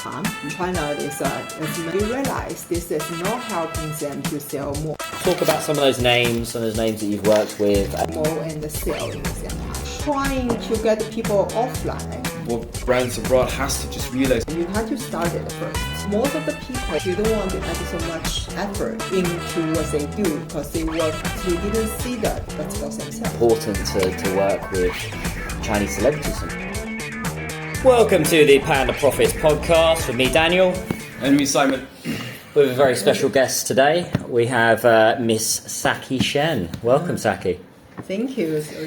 time, China is we realize this is not helping them to sell more. Talk about some of those names that you've worked with. More and sell in the same time. Trying to get people offline. What brands abroad has to just realize. You have to start it first. Most of the people, you don't want to add so much effort into what they do because they didn't see that for themselves. Important to work with Chinese celebrities. Welcome to the Panda Profits podcast with me, Daniel. And me, Simon. We have a very special guest today. We have Miss Saki Shen. Welcome, Saki. Thank you for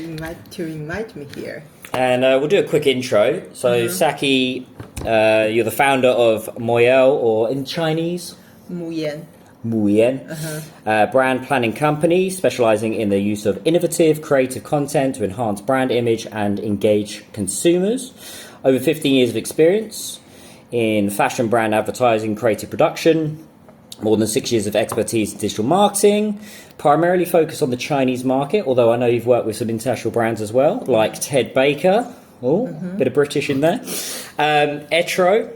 invite me here. And we'll do a quick intro. So, Saki, you're the founder of Moyell, or in Chinese? Brand Planning Company, specializing in the use of innovative, creative content to enhance brand image and engage consumers. Over 15 years of experience in fashion brand advertising, creative production, more than 6 years of expertise in digital marketing, primarily focused on the Chinese market, although I know you've worked with some international brands as well, like Ted Baker, bit of British in there, Etro,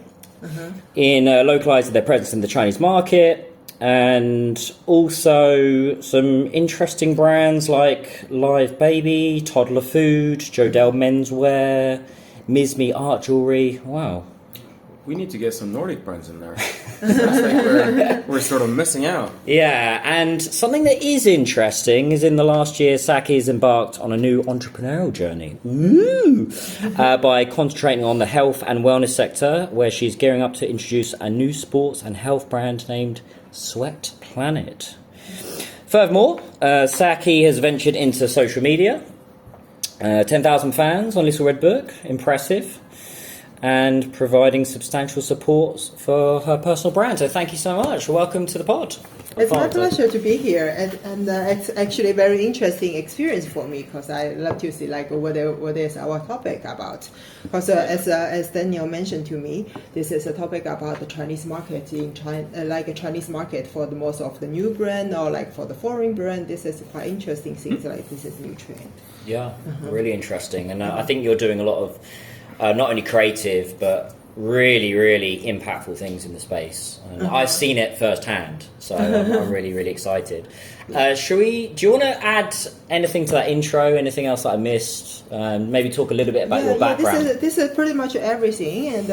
in localizing their presence in the Chinese market, and also some interesting brands like Live Baby, Toddler Food, Jodoll Menswear, Missme art jewelry. Wow. We need to get some Nordic brands in there. Like we're sort of missing out. Yeah, and something that is interesting is in the last year, Saki has embarked on a new entrepreneurial journey. By concentrating on the health and wellness sector, where she's gearing up to introduce a new sports and health brand named Sweat Planet. Furthermore, Saki has ventured into social media. 10,000 fans on Little Red Book, impressive. And providing substantial support for her personal brand. So thank you so much. Welcome to the pod. It's my pleasure to be here, and it's actually a very interesting experience for me because I love to see like what is our topic about. Because as Daniel mentioned to me, this is a topic about the Chinese market in China, like a Chinese market for the most of the new brand or like for the foreign brand. This is quite interesting things like this is new trend. Yeah, really interesting, and I think you're doing a lot of. Not only creative, but really, really impactful things in the space. And I've seen it firsthand, so I'm really, really excited. Do you want to add anything to that intro? Anything else that I missed? Maybe talk a little bit about your background. This is pretty much everything, and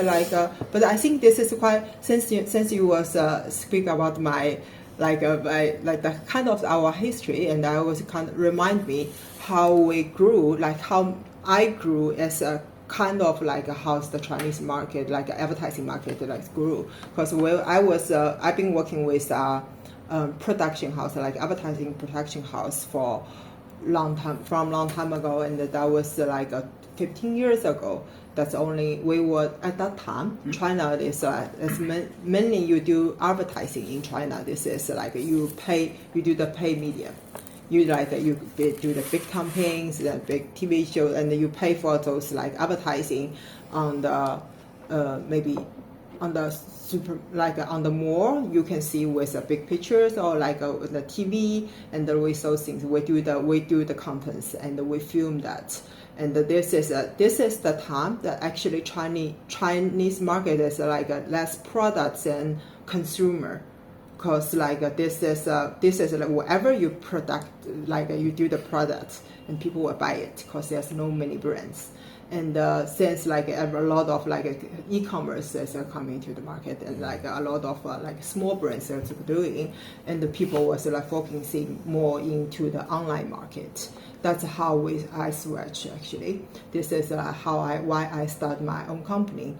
but I think this is quite since you was speak about my the kind of our history, and I was kind of remind me how we grew, like how I grew as a kind of like how the Chinese market, like advertising market, like grew. Because I've been working with production house, like advertising production house for long time ago, and that was like 15 years ago. That's only we were at that time. China is mainly you do advertising in China. This is like you do the pay media. You do the big campaigns, the big TV shows, and you pay for those like advertising on the maybe on the on the mall. You can see with the big pictures or like the TV, and with those things we do the contents and we film that. And this is the time that actually Chinese market is like less products than consumer. Because like this is like whatever you product, like you do the product and people will buy it because there's no many brands. And since like a lot of like e-commerce is coming to the market, and like a lot of like small brands are doing, and the people was like focusing more into the online market. That's how I switch actually. This is why I start my own company.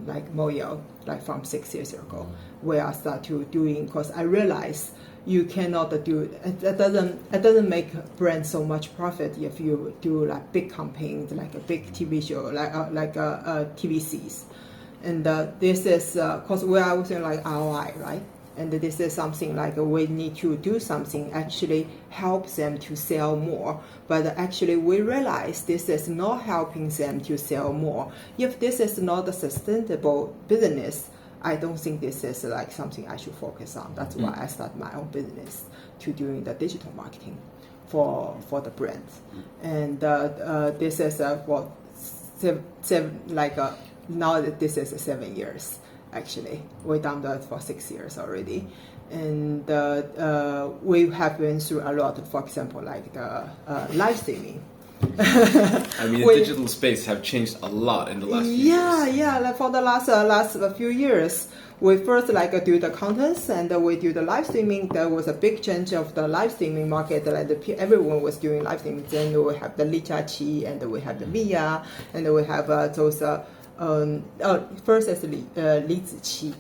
Like Moyell, like from 6 years ago, where I start to doing, because I realized you cannot do it. It doesn't make brand so much profit if you do like big campaigns, like a big TV show, like TVCs, and this is because we are using like ROI, right? And this is something like we need to do something actually helps them to sell more. But actually we realize this is not helping them to sell more. If this is not a sustainable business, I don't think this is like something I should focus on. That's why I started my own business to doing the digital marketing for the brands. And this is now this is 7 years. actually. We've done that for 6 years already. And we have been through a lot, for example, like the live streaming. I mean, the digital space have changed a lot in the last few years. Yeah. Like for the last few years, we first do the contents and we do the live streaming. There was a big change of the live streaming market. Everyone was doing live streaming. Then we have the Li Jiaqi and we have the Mia and we have those. First is Li Ziqi,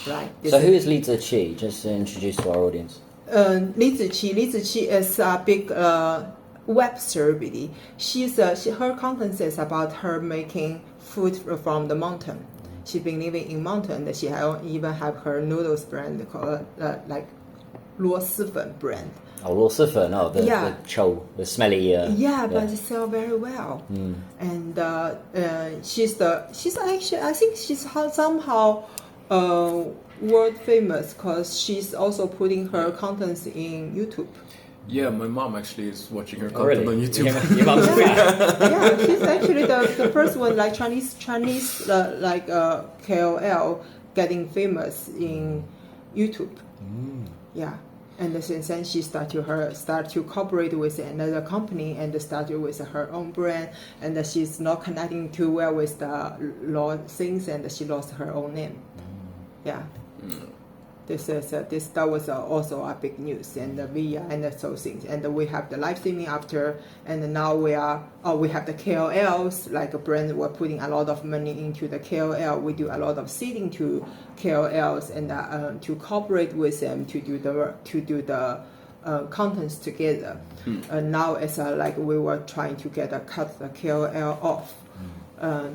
right? So who is Li Ziqi? Just to introduce to our audience. Li Ziqi is a big web celebrity. Her content is about her making food from the mountain. She's been living in mountain. She even have her noodles brand called like 螺蛳粉 brand. Oh, 螺蛳粉, the chou, the smelly. But it sell very well. And she's actually, I think she's somehow world famous because she's also putting her contents in YouTube. Yeah, my mom actually is watching her content on YouTube. Yeah, she's actually the first one, like Chinese KOL getting famous in YouTube. Yeah, and since then she start to cooperate with another company and started with her own brand, and she's not connecting too well with the law things, and she lost her own name. Yeah. That was also a big news, and Via and those things, and we have the live streaming after, and now we have the KOLs, like a brand. We're putting a lot of money into the KOL. We do a lot of seeding to KOLs and to cooperate with them to do the contents together. Now it's like we were trying to cut the KOL off.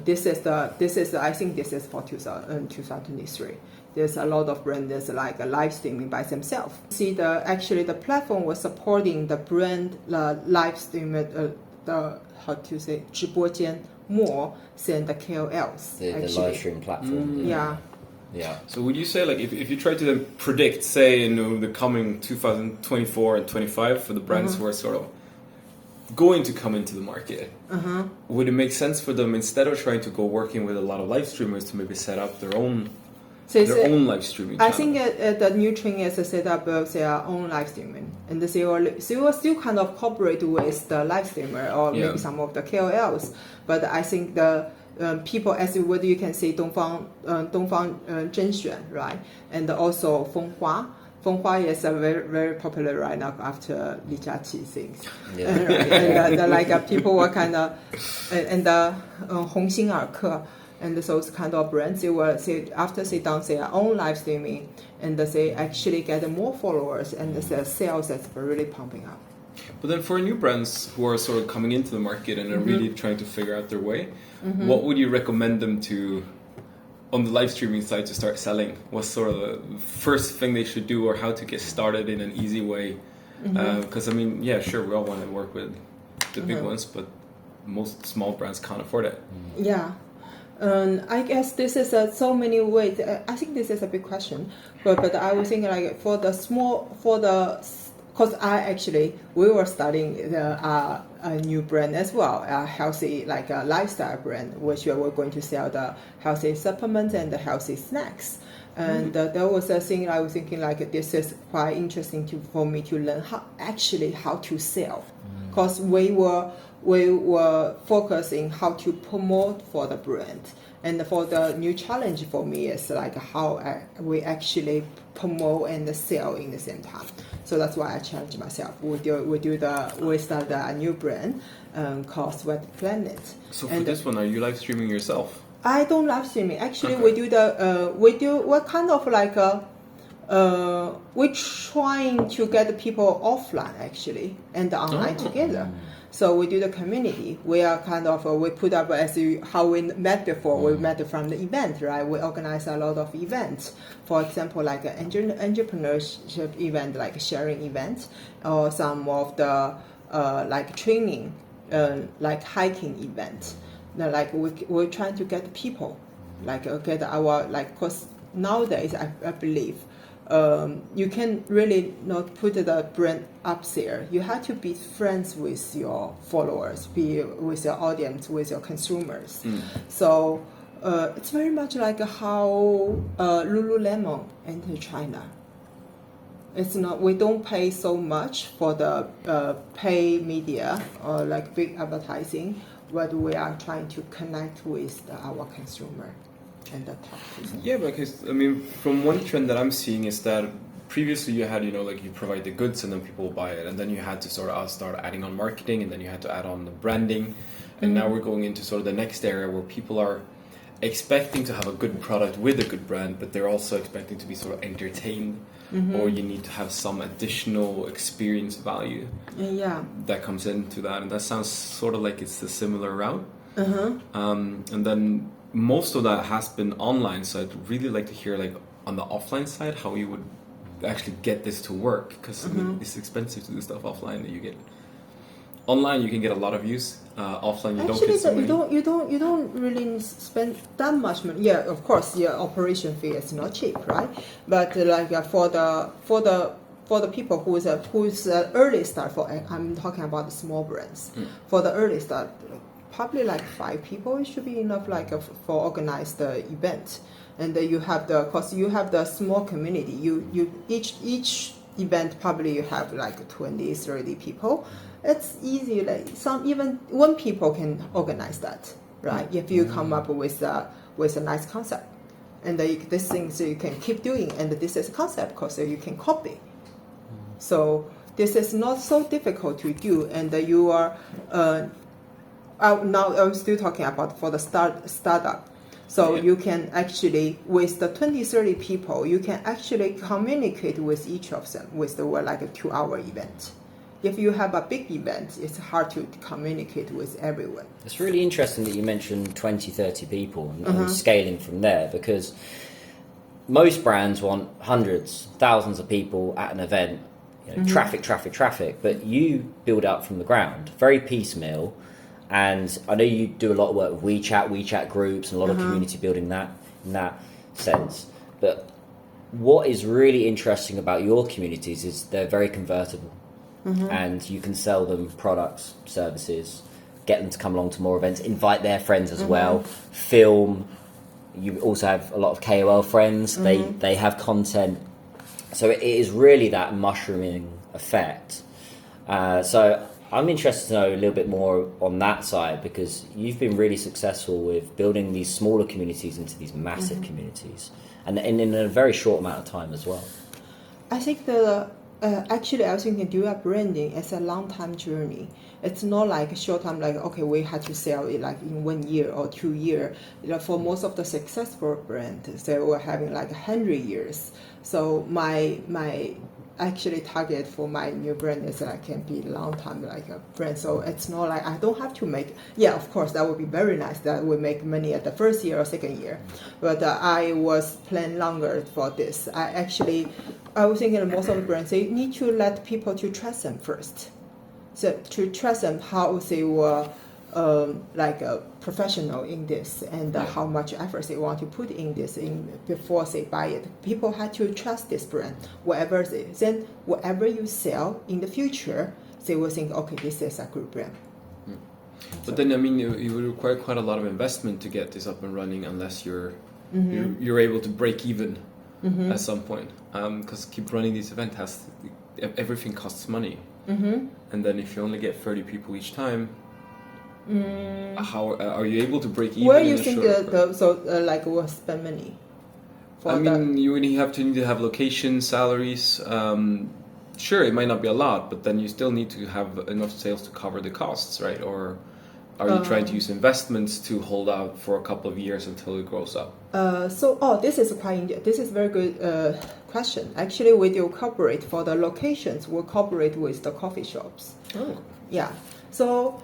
This is I think this is for 2023. There's a lot of brands like live streaming by themselves. See, the platform was supporting the brand live stream, the how to say 直播间 more than the KOLs. The live stream platform. Yeah. So would you say, like, if you try to then predict, say, in the coming 2024 and 25 for the brands who are sort of going to come into the market, would it make sense for them, instead of trying to go working with a lot of live streamers, to maybe set up their own own live streaming channel? I think the new trend is to set up their own live streaming, and they will still kind of cooperate with the live streamer or maybe some of the KOLs. But I think the people, as what you can say, 东方甄选, right? And also 风花 is very very popular right now after Li Jiaqi things. Right? And people were kind of红星尔克. And those kind of brands, they will after they done their own live streaming, and they actually get more followers, and the sales is really pumping up. But then for new brands who are sort of coming into the market and are really trying to figure out their way, what would you recommend them to, on the live streaming side, to start selling? What's sort of the first thing they should do, or how to get started in an easy way? Because I mean, yeah, sure, we all want to work with the big ones, but most small brands can't afford it. Yeah. I guess this is so many ways. I think this is a big question, but I was thinking like because we were studying a new brand as well, a healthy a lifestyle brand, which we were going to sell the healthy supplements and the healthy snacks. And there was a thing I was thinking like this is quite interesting for me to learn how to sell, because we were focusing how to promote for the brand, and for the new challenge for me is like how we actually promote and sell in the same time. So that's why I challenged myself. We started a new brand called Sweat Planet. So for this one, are you live streaming yourself? I don't live streaming. Actually, Okay. we're kind of like we're trying to get people offline actually and online together. So we do the community. We are kind of we put up how we met before. We met from the event, right? We organize a lot of events. For example, like an entrepreneurship event, like sharing events, or some of the like training, like hiking events. Like we're trying to get people, like get our cause nowadays I believe. You can really not put the brand up there. You have to be friends with your followers, be with your audience, with your consumers. So it's very much like how Lululemon entered China. It's not, we don't pay so much for the pay media or like big advertising, but we are trying to connect with our consumer and the talk to them. Yeah, because I mean, from one trend that I'm seeing is that previously you had, like you provide the goods and then people will buy it, and then you had to sort of start adding on marketing, and then you had to add on the branding, and now we're going into sort of the next area where people are expecting to have a good product with a good brand, but they're also expecting to be sort of entertained, or you need to have some additional experience value that comes into that, and that sounds sort of like it's a similar route. And then most of that has been online, so I'd really like to hear, like, on the offline side, how you would actually get this to work, because I mean, it's expensive to do stuff offline that you get. Online you can get a lot of views. Offline you don't get so many. You don't really spend that much money. Yeah, of course, your operation fee is not cheap, right? But like for the people who's early start, I'm talking about the small brands. For the early start, probably like 5 people should be enough, like for organize the event. And you have the small community. You each event probably you have like 20, 30 people. It's easy, like even 1 people can organize that, right? If you come up with a nice concept, and this thing so you can keep doing, and this is a concept because you can copy. So this is not so difficult to do, and you are now I'm still talking about for the startup. So you can actually, with the 20, 30 people, you can actually communicate with each of them with like a 2-hour event. If you have a big event, it's hard to communicate with everyone. It's really interesting that you mentioned 20, 30 people and scaling from there, because most brands want hundreds, thousands of people at an event, traffic, but you build up from the ground, very piecemeal. And I know you do a lot of work with WeChat groups, and a lot of community building in that sense. But what is really interesting about your communities is they're very convertible, and you can sell them products, services, get them to come along to more events, invite their friends as well, film. You also have a lot of KOL friends. They have content, so it is really that mushrooming effect. So I'm interested to know a little bit more on that side, because you've been really successful with building these smaller communities into these massive communities, and in a very short amount of time as well. I think actually I was thinking do a branding as a long-time journey. It's not like a short time, like, okay, we had to sell it like in 1 year or 2 years. For most of the successful brands, they were having like 100 years. So my actually target for my new brand is that I can be long time like a brand. So it's not like I don't have to make, of course that would be very nice that we make money at the first year or second year, but I was planning longer for this. I was thinking that most of the brands, they need to let people to trust them first. So to trust them how they were like a professional in this, and how much effort they want to put in this before they buy it. People had to trust this brand. Whatever you sell in the future, they will think, okay, this is a good brand. But then, I mean, you would require quite a lot of investment to get this up and running, unless you're able to break even at some point. Because keep running these events everything costs money, and then if you only get 30 people each time. How are you able to break even? Where you think like will spend money? You would need to have location, salaries. Sure, it might not be a lot, but then you still need to have enough sales to cover the costs, right? Or are you trying to use investments to hold out for a couple of years until it grows up? This is very good question. Actually, we do cooperate for the locations. We cooperate with the coffee shops. Oh, yeah. So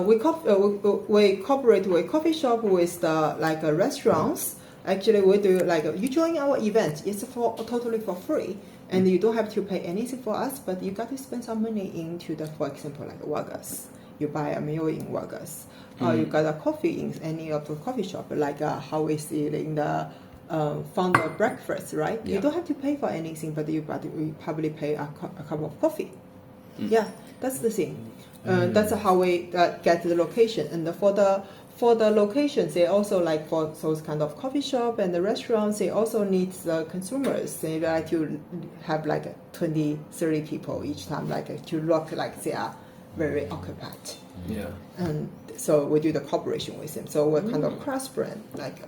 we cooperate with coffee shop, with the restaurants. Actually, we do you join our event. It's totally for free, and you don't have to pay anything for us. But you got to spend some money into for example, like Vegas. You buy a meal in Vegas, or you got a coffee in any of the coffee shop, like how we see it in the founder breakfast, right? Yeah. You don't have to pay for anything, but you probably pay a cup of coffee. Yeah, that's the thing. That's how we get the location. And for for the locations, they also like for those kind of coffee shop and the restaurants, they also need the consumers. They like to have like 20, 30 people each time, like to look like they are very occupied. Yeah. And so we do the cooperation with them. So we're kind of cross brand, like.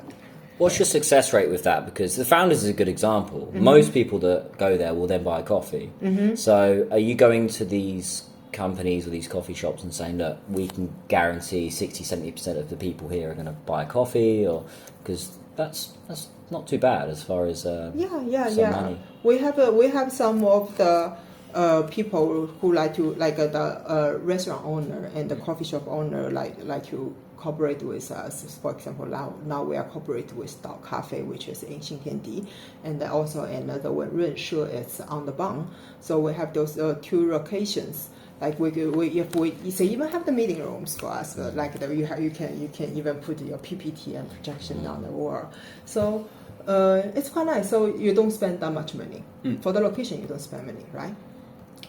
What's your success rate with that? Because the Founders is a good example. Most people that go there will then buy a coffee. So are you going to these companies or these coffee shops and saying, look, we can guarantee 60-70% of the people here are going to buy a coffee? Or because that's not too bad as far as money. We have some of the people who like the restaurant owner and the coffee shop owner like to cooperate with us. For example, now we are cooperating with Dao Cafe, which is in Xintiandi, and also another one, Runshe, is on the Bang. So we have those two locations. Like they even have the meeting rooms for us. Like you can even put your PPT and projection on the wall. So it's quite nice. So you don't spend that much money for the location. You don't spend money, right?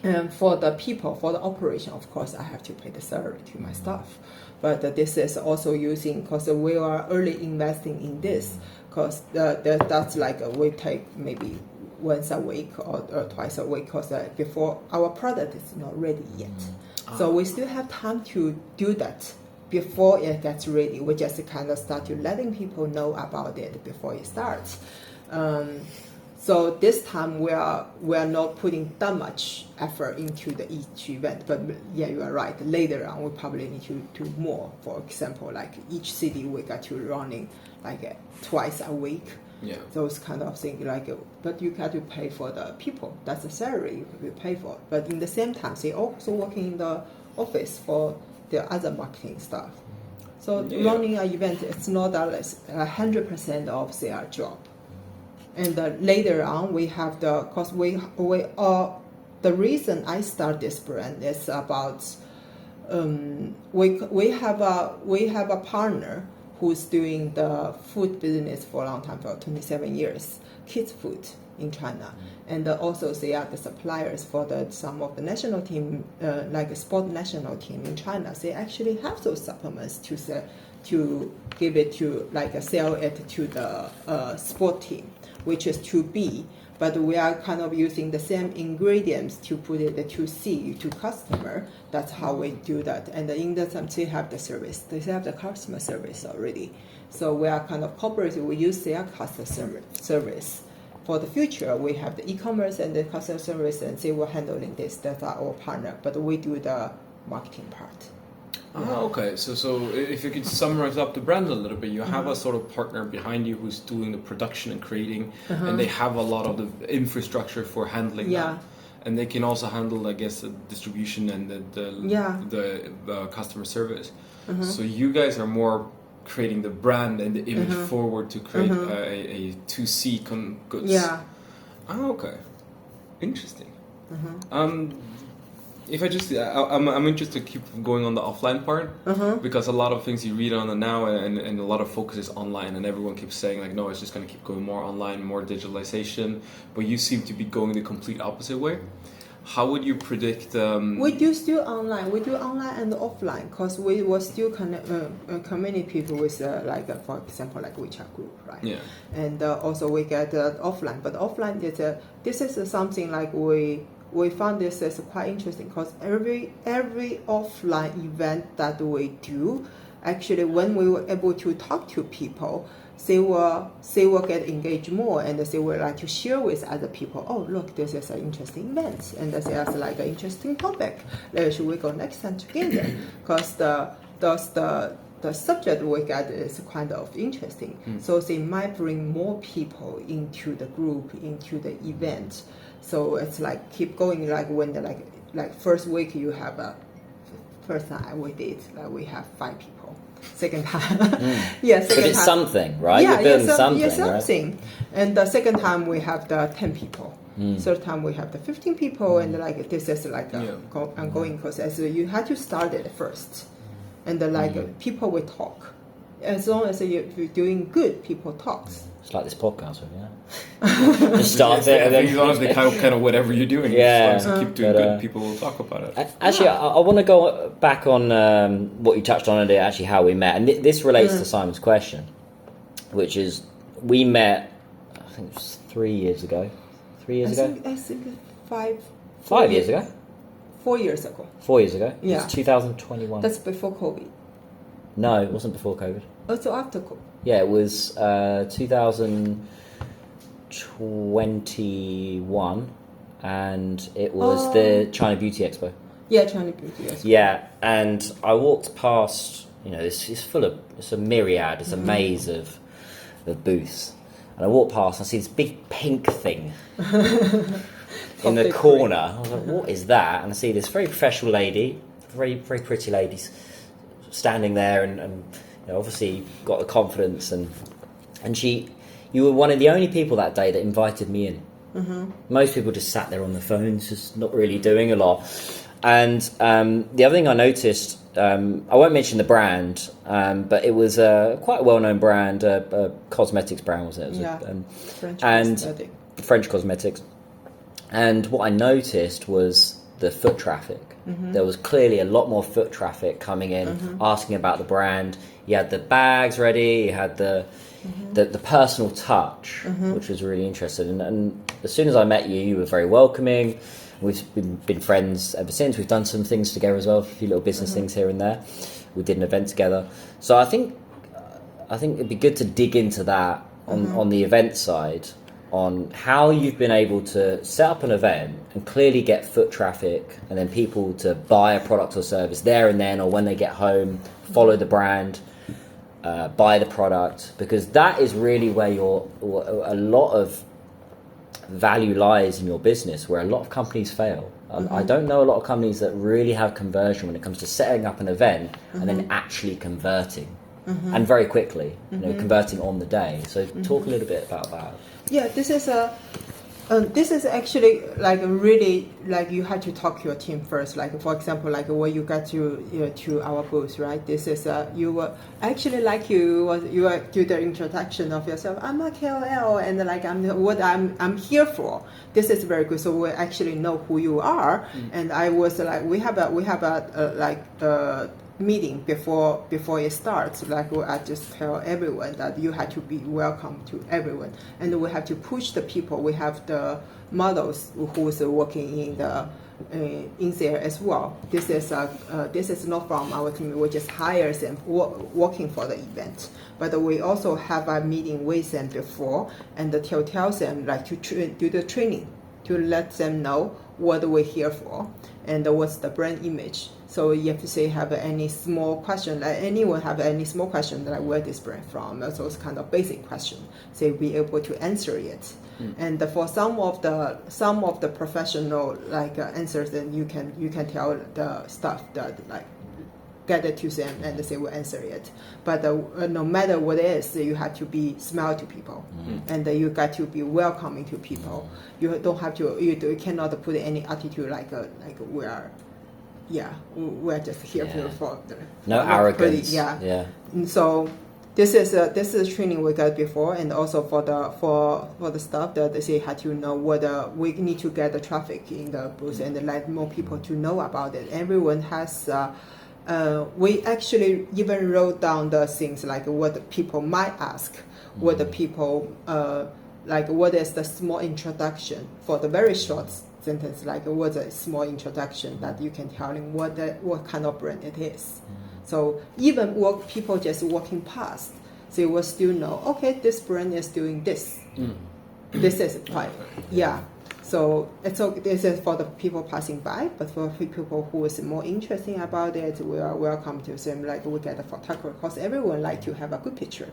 And for the people, for the operation, of course, I have to pay the salary to my staff. But this is also using, because we are early investing in this, because that's like we take maybe once a week or twice a week, because before our product is not ready yet. So we still have time to do that before it gets ready. We just kind of start to letting people know about it before it starts. So this time we are not putting that much effort into each event, but yeah, you are right. Later on, we probably need to do more. For example, like each city we got to running like twice a week. Yeah. Those kind of things but you got to pay for the people. That's the salary you pay for. But in the same time, they also working in the office for the other marketing stuff. So running an event, it's not 100% of their job. And later on, we have because the reason I start this brand is about we have a partner who's doing the food business for a long time, for 27 years, kids food in China, and also they are the suppliers for some of the national team, like a sport national team in China. They actually have those supplements to give it to sell it to the sport team, which is 2B, but we are kind of using the same ingredients to put it to C, to customer. That's how we do that. And in the time, they have the service. They have the customer service already. So we are kind of cooperative. We use their customer service. For the future, we have the e-commerce and the customer service, and they were handling this. That's our partner. But we do the marketing part. Okay. So if you could summarize up the brand a little bit, you have a sort of partner behind you who's doing the production and creating, and they have a lot of the infrastructure for handling that. And they can also handle, I guess, the distribution and the customer service. So you guys are more creating the brand and the image forward to create a 2C goods. Yeah. Okay. Interesting. If I'm interested to keep going on the offline part, because a lot of things you read on it now and a lot of focus is online, and everyone keeps saying like, no, it's just going to keep going more online, more digitalization, but you seem to be going the complete opposite way. How would you predict? We do still online. We do online and offline, because we will still communicate people with for example, like WeChat group, right? Yeah. And also we get offline, but offline this is something like we found this is quite interesting, because every offline event that we do, actually, when we were able to talk to people, they will get engaged more, and they will like to share with other people. Oh, look, this is an interesting event, and this is like an interesting topic. Should we go next time together? Because the subject we get is kind of interesting. So they might bring more people into the group, into the event. So it's like keep going. Like when the like first week you have first time we did we have 5 people. Second time, second but it's time, something, right? You're building something. Right? And the second time we have the 10 people. Third time we have the 15 people, and this is like ongoing process. So you have to start it first, and people will talk. As long as you're doing good, people talks. It's like this podcast, yeah. Just start it. And then, as long as they kind of whatever you're doing, Yeah. as long as you keep doing good, people will talk about it. Actually, I want to go back on what you touched on earlier, actually how we met. And this relates to Simon's question, which is we met, I think it was 3 years ago. 3 years ago? I think 5 years ago? 4 years ago. 4 years ago? Yeah. It was 2021. That's before COVID. No, it wasn't before COVID. Also after COVID. Yeah, it was 2021, and it was the China Beauty Expo. Yeah, China Beauty Expo. Yeah, and I walked past, it's a myriad, it's a maze of booths. And I walked past and I see this big pink thing in the corner. I was like, what is that? And I see this very professional lady, very, very pretty lady, standing there and obviously got the confidence and you were one of the only people that day that invited me in. Mm-hmm. Most people just sat there on their phones, just not really doing a lot. And the other thing I noticed, I won't mention the brand, but it was quite a well-known brand, a cosmetics brand, wasn't it? French cosmetics. And what I noticed was the foot traffic. Mm-hmm. There was clearly a lot more foot traffic coming in, asking about the brand. You had the bags ready, you had the personal touch, which was really interesting. And as soon as I met you, you were very welcoming. We've been friends ever since. We've done some things together as well, a few little business things here and there. We did an event together. So I think it'd be good to dig into that on the event side, on how you've been able to set up an event and clearly get foot traffic and then people to buy a product or service there and then, or when they get home, follow the brand, buy the product, because that is really where a lot of value lies in your business, where a lot of companies fail. I don't know a lot of companies that really have conversion when it comes to setting up an event and then actually converting, and very quickly, converting on the day. So talk a little bit about that. Yeah, this is actually like really like you had to talk to your team first. Like for example, like when you got to our booth, right? This is you were actually like you do the introduction of yourself. I'm a KOL and like I'm here for. This is very good. So we actually know who you are. And I was like, we have a meeting before it starts. Like I just tell everyone that you have to be welcome to everyone, and we have to push the people. We have the models who's working in there as well. This is not from our team. We just hire them working for the event, but we also have a meeting with them before and tell them like to do the training to let them know what we're here for and what's the brand image. So if they have any small question, like anyone have any small question, like where this brand from, those kind of basic question, they'll be able to answer it. And for some of the professional like answers, then you can tell the stuff that like get it to them and they will answer it. But no matter what it is, you have to be smile to people, and you got to be welcoming to people. You don't have to. You cannot put any attitude like we're just here for no arrogance. Yeah. So this is training we got before, and also for the stuff that they had to know we need to get the traffic in the booth and let more people to know about it. Everyone has. We actually even wrote down the things like what the people might ask, what the people like what is the small introduction for the very short sentence, like what's a small introduction that you can tell them what kind of brand it is. So even people just walking past, they will still know, okay, this brand is doing this. This is quite, So this is for the people passing by, but for people who is more interested about it, we are welcome to them. Like we get a photographer, because everyone like to have a good picture.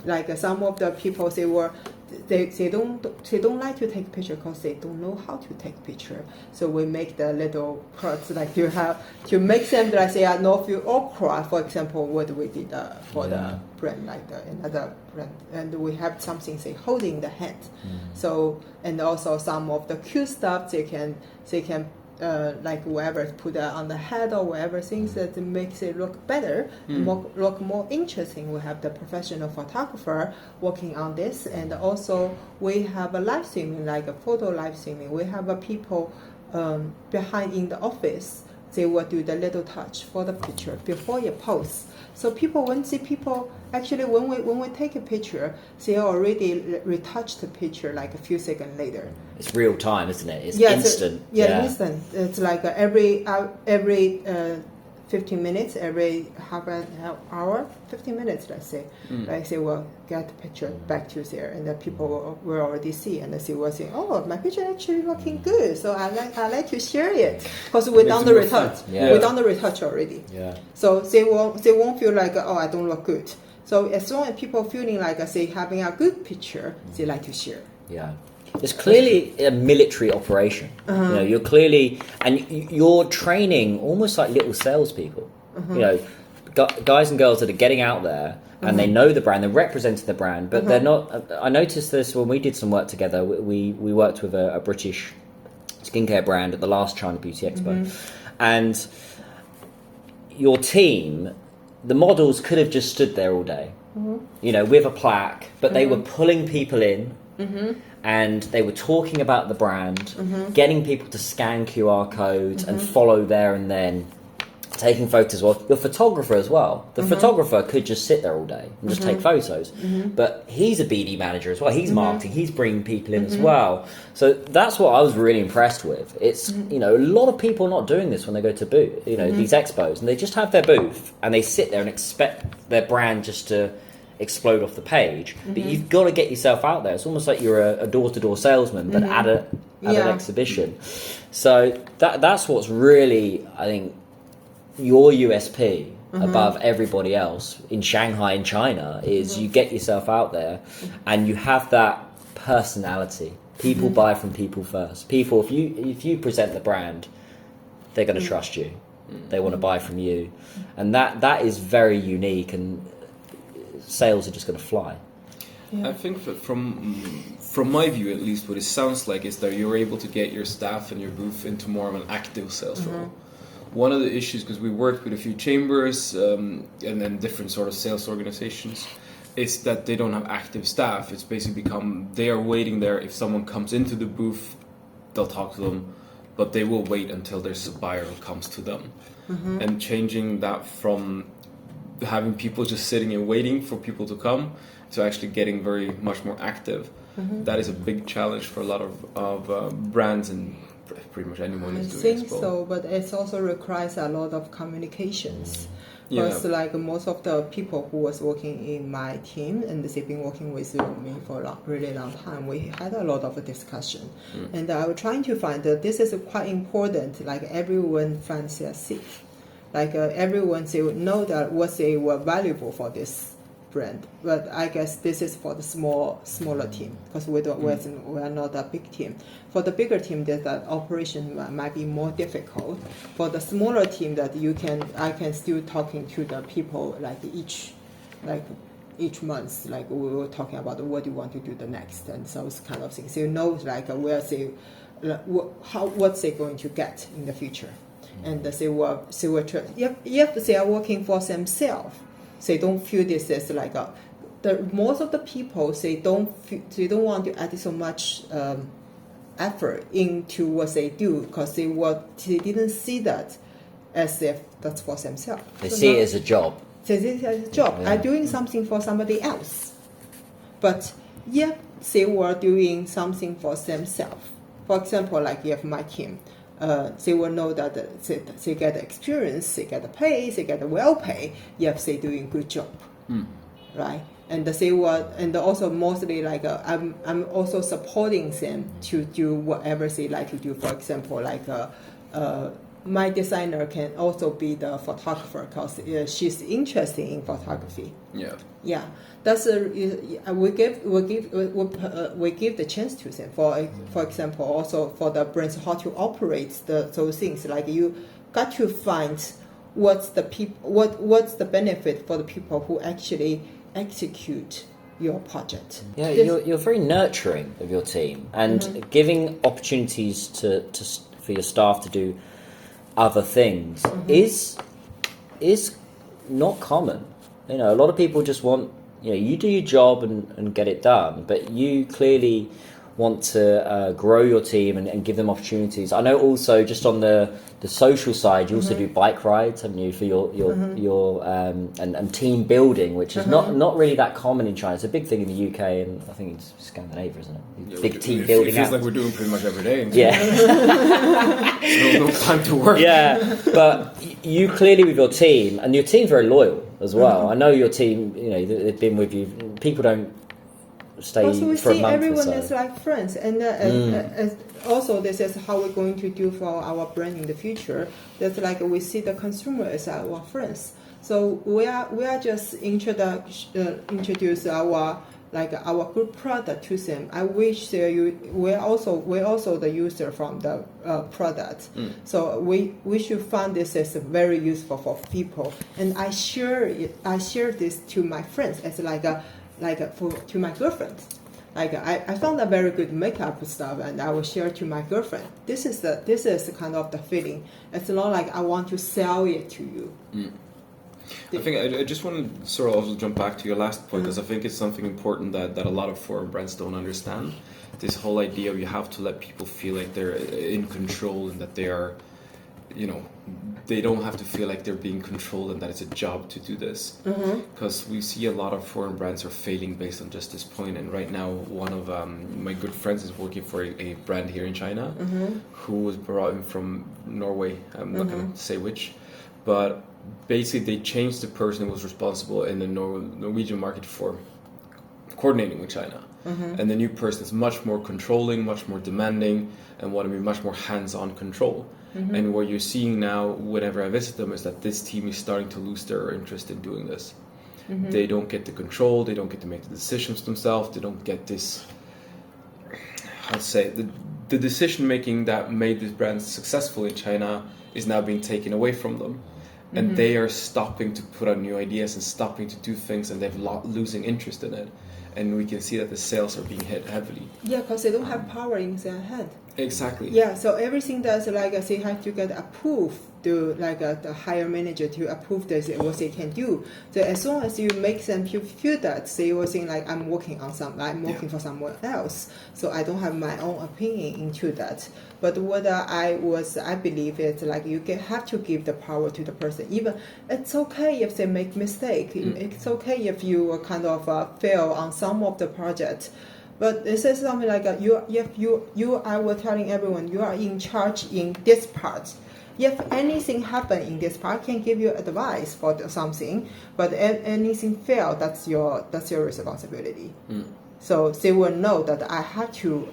Like some of the people they don't like to take picture because they don't know how to take picture. So we make the little parts like to make them like they are not feel awkward. For example, what we did for the brand, like another brand, and we have something say holding the hand. So and also some of the cute stuff they can like whoever put that on the head or whatever things that makes it look better, look more interesting. We have the professional photographer working on this, and also we have a live streaming, like a photo live streaming. We have a people behind in the office. They will do the little touch for the picture before you post. So when we take a picture, they already retouch the picture like a few seconds later. It's real time, isn't it? It's instant. Instant. It's like every 15 minutes, every half an hour, 15 minutes, let's say. Like they will get the picture back to there, and the people will already see, and they will say, "Oh, my picture actually looking good, so I like to share it," because we're done the retouch. We're done the retouch already. Yeah. So they won't feel like, oh, I don't look good. So as long as people feeling like say having a good picture, they like to share. Yeah. It's clearly a military operation. You know, you're clearly, and you're training almost like little salespeople. You know, guys and girls that are getting out there and they know the brand, they're representing the brand, but they're not. I noticed this when we did some work together. We worked with a British skincare brand at the last China Beauty Expo, and your team, the models could have just stood there all day, you know, with a plaque, but they were pulling people in. And they were talking about the brand, getting people to scan QR codes and follow there and then, taking photos. Well, your photographer as well. The photographer could just sit there all day and just take photos. But he's a BD manager as well. He's marketing. He's bringing people in as well. So that's what I was really impressed with. It's, you know, a lot of people are not doing this when they go to these expos. And they just have their booth and they sit there and expect their brand just to explode off the page, but you've got to get yourself out there. It's almost like you're a door-to-door salesman, but at an exhibition. So that's what's really, I think, your USP above everybody else in Shanghai and China is you get yourself out there and you have that personality. People buy from people first. People, if you present the brand, they're going to trust you. They want to buy from you, and that is very unique, and sales are just going to fly. I think that from my view, at least, what it sounds like is that you're able to get your staff and your booth into more of an active sales role. One of the issues, because we worked with a few chambers and then different sort of sales organizations, is that they don't have active staff. It's basically become they are waiting there. If someone comes into the booth, they'll talk to them, but they will wait until there's a buyer who comes to them. And changing that from having people just sitting and waiting for people to come to actually getting very much more active. That is a big challenge for a lot of brands and pretty much anyone who's doing I think so, but it also requires a lot of communications. Because like most of the people who was working in my team, and they've been working with me for a really long time, we had a lot of discussion. And I was trying to find that this is quite important, like everyone finds their seat. Like everyone, they would know that what they were valuable for this brand. But I guess this is for the smaller team, because we are not a big team. For the bigger team, that operation might be more difficult. For the smaller team, that I can still talking to the people like each month, like we were talking about what do you want to do the next and those kind of things. So you know, like where they, what they're going to get in the future. And they will if they are working for themselves, they don't feel this as like most of the people they don't want to add so much effort into what they do, because they didn't see that as if that's for themselves. They see it as a job. They see it as a job. I'm doing something for somebody else, but they were doing something for themselves. For example, like if my team. They will know that they get experience, they get pay, they get well pay if they doing good job, right? And they will, and also mostly like I'm also supporting them to do whatever they like to do. For example, like my designer can also be the photographer because she's interested in photography. Yeah. That's we give the chance to them. For example, also for the brands how to operate those things. Like you got to find what's the benefit for the people who actually execute your project. Yeah, you're very nurturing of your team and giving opportunities for your staff to do other things is not common. You know, a lot of people just want, you know, you do your job and get it done, but you clearly want to grow your team and give them opportunities. I know also just on the social side, you also do bike rides, haven't you, for your and team building, which is not really that common in China. It's a big thing in the UK, and I think it's Scandinavia, isn't it? Yeah, big team building. It feels like we're doing pretty much every day. Yeah. No time to work. Yeah, but you clearly with your team, and your team's very loyal as well. I know your team, you know, they've been with you. People don't stay also, we for a see month everyone or so. is like friends, and also this is how we're going to do for our brand in the future. That's like we see the consumer as our friends. So we are just introduce our good product to them. I wish we're also the user from the product. So we should find this as very useful for people. And I share this to my friends as to my girlfriend. I found a very good makeup stuff, and I will share to my girlfriend. This is kind of the feeling. It's not like I want to sell it to you. I think I just want to sort of also jump back to your last point, because I think it's something important that a lot of foreign brands don't understand. This whole idea of you have to let people feel like they're in control and that they are, you know, they don't have to feel like they're being controlled and that it's a job to do this. Because we see a lot of foreign brands are failing based on just this point. And right now, one of my good friends is working for a brand here in China who was brought in from Norway. I'm not going to say which, but basically they changed the person who was responsible in the Norwegian market for coordinating with China. And the new person is much more controlling, much more demanding, and want to be much more hands-on control. And what you're seeing now, whenever I visit them, is that this team is starting to lose their interest in doing this. They don't get the control, they don't get to make the decisions themselves, they don't get this, how to say, the decision making that made this brand successful in China is now being taken away from them. And they are stopping to put out new ideas and stopping to do things, and they're losing interest in it. And we can see that the sales are being hit heavily. Yeah, because they don't have power in their head. Exactly. Yeah, so everything that's they have to get approved to the higher manager to approve this what they can do. So as long as you make them feel that they will think like I'm working for someone else, so I don't have my own opinion into that. But what I believe is like you have to give the power to the person. Even it's okay if they make mistake. It's okay if you kind of fail on some of the projects. But it says something like I was telling everyone you are in charge in this part. If anything happen in this part, I can give you advice for something. But if anything fail, that's your responsibility. So they will know that I have to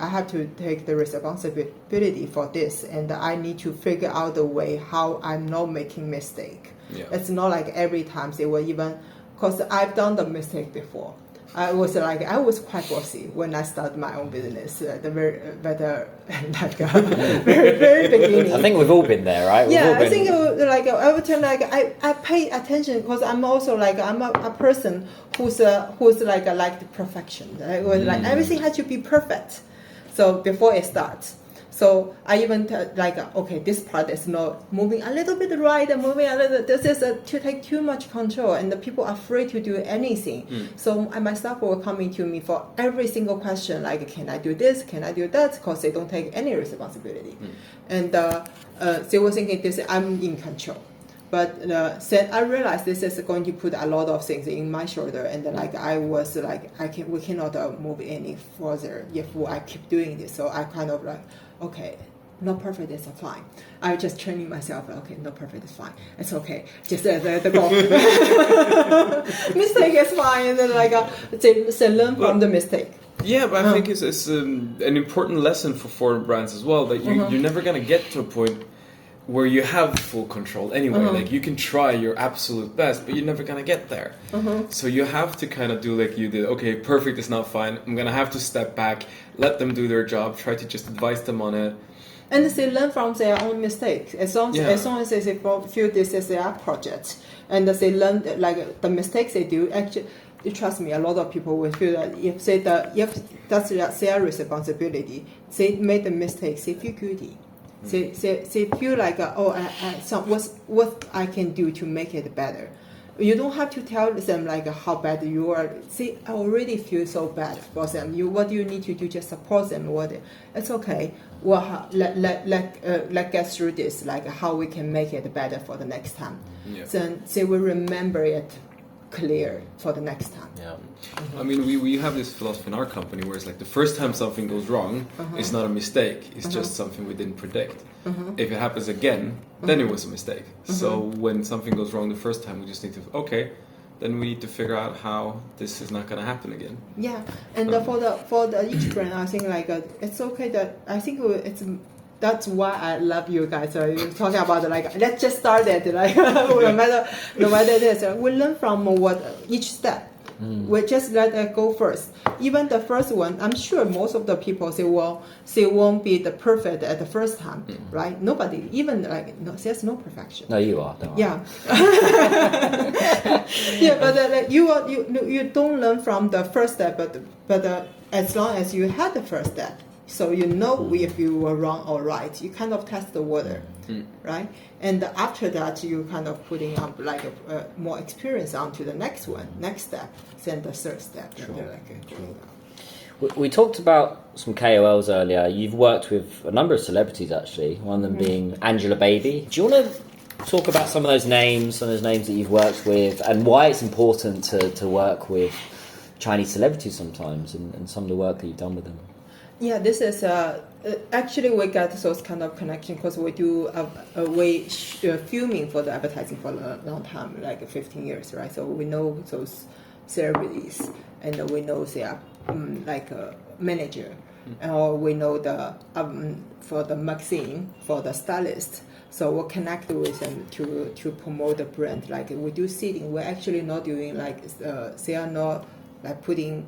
take the responsibility for this, and I need to figure out the way how I'm not making mistake. Yeah. It's not like every time they will even, because I've done the mistake before. I was quite bossy when I started my own business at the very beginning. I think we've all been there, right? I think it was, every time I pay attention because I'm also I'm a person who's like perfection. Everything has to be perfect. So before it starts. So I even okay, this part is not moving a little bit right and moving a little. This is to take too much control, and the people are afraid to do anything. So my staff were coming to me for every single question, like, can I do this? Can I do that? Because they don't take any responsibility, and they were thinking this I'm in control. But I realized this is going to put a lot of things in my shoulder, and we cannot move any further if I keep doing this. So I kind of okay, not perfect is fine. I'm just training myself. Okay, not perfect is fine. It's okay. Just the goal. Mistake is fine, and then they learn from the mistake. Yeah, but I think it's an important lesson for foreign brands as well, that you're never gonna get to a point where you have full control anyway. Like you can try your absolute best, but you're never gonna get there. So you have to kind of do like you did. Okay, perfect is not fine. I'm gonna have to step back, let them do their job, try to just advise them on it. And they learn from their own mistakes. As long as they feel this is their project, and they learn the mistakes they do. Actually, trust me, a lot of people will feel that if that's their responsibility, they made the mistakes, they feel guilty. They feel like what I can do to make it better. You don't have to tell them like how bad you are. They already feel so bad for them. What you need to do, just support them. It's okay. Well, let get through this. Like how we can make it better for the next time. Yeah. Then they will remember it clear for the next time. Yeah. I mean, we have this philosophy in our company where it's like the first time something goes wrong, it's not a mistake. It's just something we didn't predict. If it happens again, then it was a mistake. So when something goes wrong the first time, we just need to, then we need to figure out how this is not going to happen again. Yeah, and for the each brand, I think like it's okay that I think that's why I love you guys. So you're talking about like let's just start it like no matter this, we learn from each step. We just let it go first. Even the first one, I'm sure most of the people they won't be the perfect at the first time, right? Nobody, even like there's no perfection. No, you are. Don't Yeah. Yeah, but you don't learn from the first step, but as long as you had the first step, so you know if you were wrong or right, you kind of test the water, right? And after that, you kind of putting up like more experience onto the next step, then the third step. Sure. Like We talked about some KOLs earlier. You've worked with a number of celebrities actually, one of them being Angela Baby. Do you want to talk about some of those names that you've worked with, and why it's important to work with Chinese celebrities sometimes, and some of the work that you've done with them? Yeah, this is actually we got those kind of connection because we do filming for the advertising for a long time, like 15 years, right? So we know those celebrities, and we know they are like a manager, or we know the for the magazine, for the stylist. So we'll connect with them to promote the brand. Like we do seeding. We're actually not doing like they are not like putting.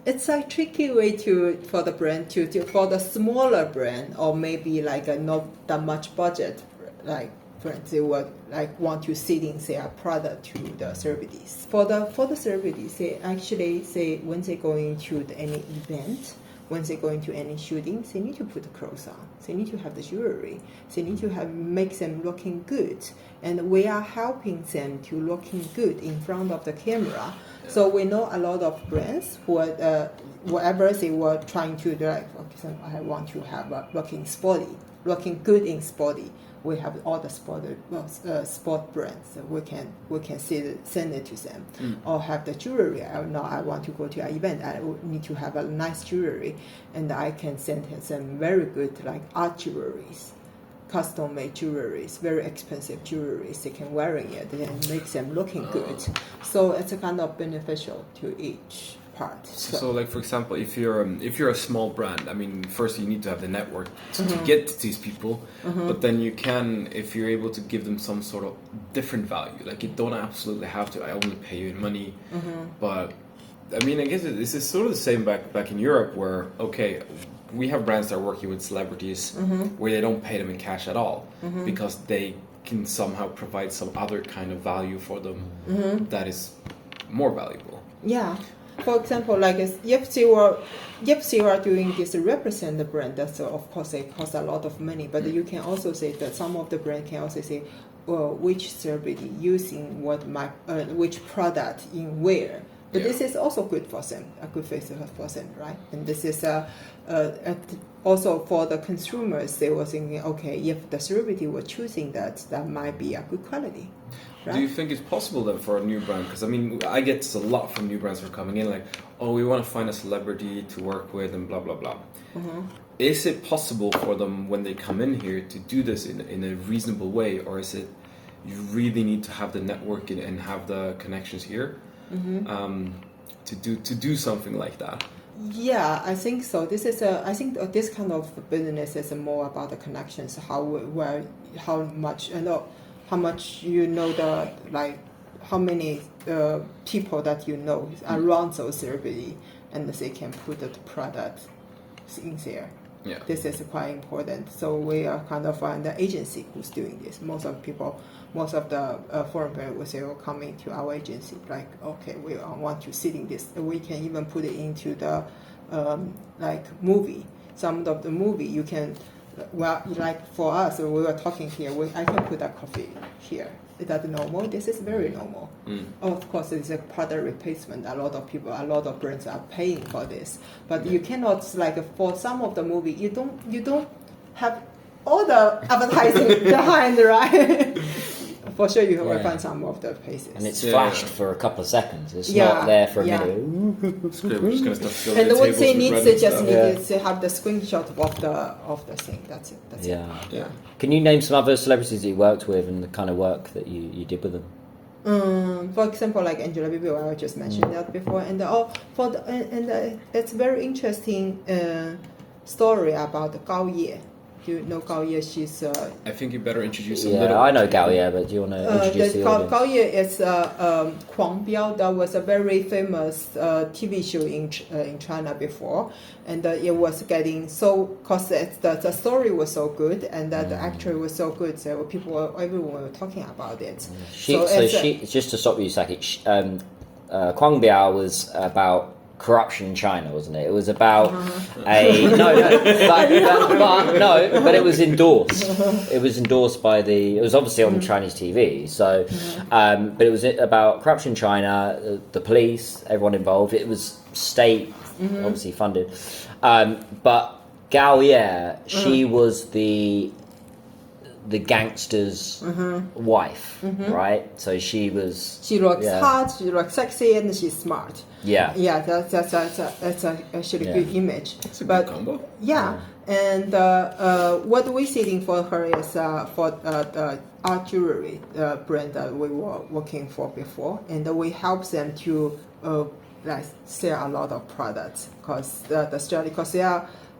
It's a tricky way for the brand for the smaller brand, or maybe like not that much budget, like brands they would like want to seeding their product to the celebrities. For the celebrities, they actually say when they go into any event, when they go into any shooting, they need to put the clothes on. They need to have the jewelry. They need to make them looking good, and we are helping them to looking good in front of the camera. So we know a lot of brands who whatever they were trying to do, like, for example, I want to have looking good in sporty. We have all the sport brands. So we can send it to them, or have the jewelry. I want to go to an event. I need to have a nice jewelry, and I can send them very good like art jewelries. Custom-made jewelries, very expensive jewelries. They can wearing it and make them looking good. So it's a kind of beneficial to each part. So like for example, if you're a small brand, I mean, first you need to have the network to get to these people, but then you can, if you're able to give them some sort of different value, like you don't absolutely have to. I only pay you in money, but I mean, I guess this is sort of the same back in Europe, where we have brands that are working with celebrities where they don't pay them in cash at all because they can somehow provide some other kind of value for them that is more valuable. Yeah. For example, like if they were doing this to represent the brand, that's of course it costs a lot of money. But you can also say that some of the brand can also say, well, which celebrity using which product in where. But this is also good for them, a good face for them, right? And this is also for the consumers. They were thinking, if the celebrity were choosing that might be a good quality. Right? Do you think it's possible then for a new brand? Because I mean, I get this a lot from new brands who are coming in, like, we want to find a celebrity to work with and blah blah blah. Is it possible for them when they come in here to do this in a reasonable way, or is it you really need to have the network and have the connections here? To do something like that? Yeah, I think so. I think this kind of business is more about the connections. How much you know how many people that you know around those celebrity, and they can put the product in there. Yeah. This is quite important. So we are kind of the agency who's doing this. Most of the foreign brands will come into our agency like, we want to sit in this. We can even put it into the like movie. some of the movie, you can, well, like for us, we were talking here, I can put that coffee here. Is that normal? This is very normal. Of course, it's a product replacement. A lot of brands are paying for this. But you cannot, like for some of the movie, you don't have all the advertising behind, right? For sure, you will find some of the places. And it's flashed for a couple of seconds. It's not there for a minute. It's great. We're just gonna start filling And the what tables they with need bread to and just stuff. need to have the screenshot of the thing. That's it. That's it. Yeah. Can you name some other celebrities that you worked with and the kind of work that you did with them? For example, like Angela Bibi, I just mentioned that before, and it's very interesting story about Gao Ye. Do you know Gao Ye? She's I think you better introduce a little. Yeah, I know Gao Ye, but do you want to introduce the audience? Gao Ye is Kuang Biao. That was a very famous TV show in China before, and it was getting because the story was so good and that the actor was so good, so everyone were talking about it. She just to stop you, Saki. Kuang Biao was about corruption in China, wasn't it? It was about but it was endorsed. It was endorsed by it was obviously on Chinese TV. So, but it was about corruption in China, the police, everyone involved. It was state, obviously funded. But Gao Ye, she was the gangster's wife, right? So she looks hot, she looks sexy, and she's smart. Yeah, that's actually a good image. It's a good combo. Yeah, and what we're seeing for her is for the art jewelry brand that we were working for before, and we help them to sell a lot of products because the strategy. Because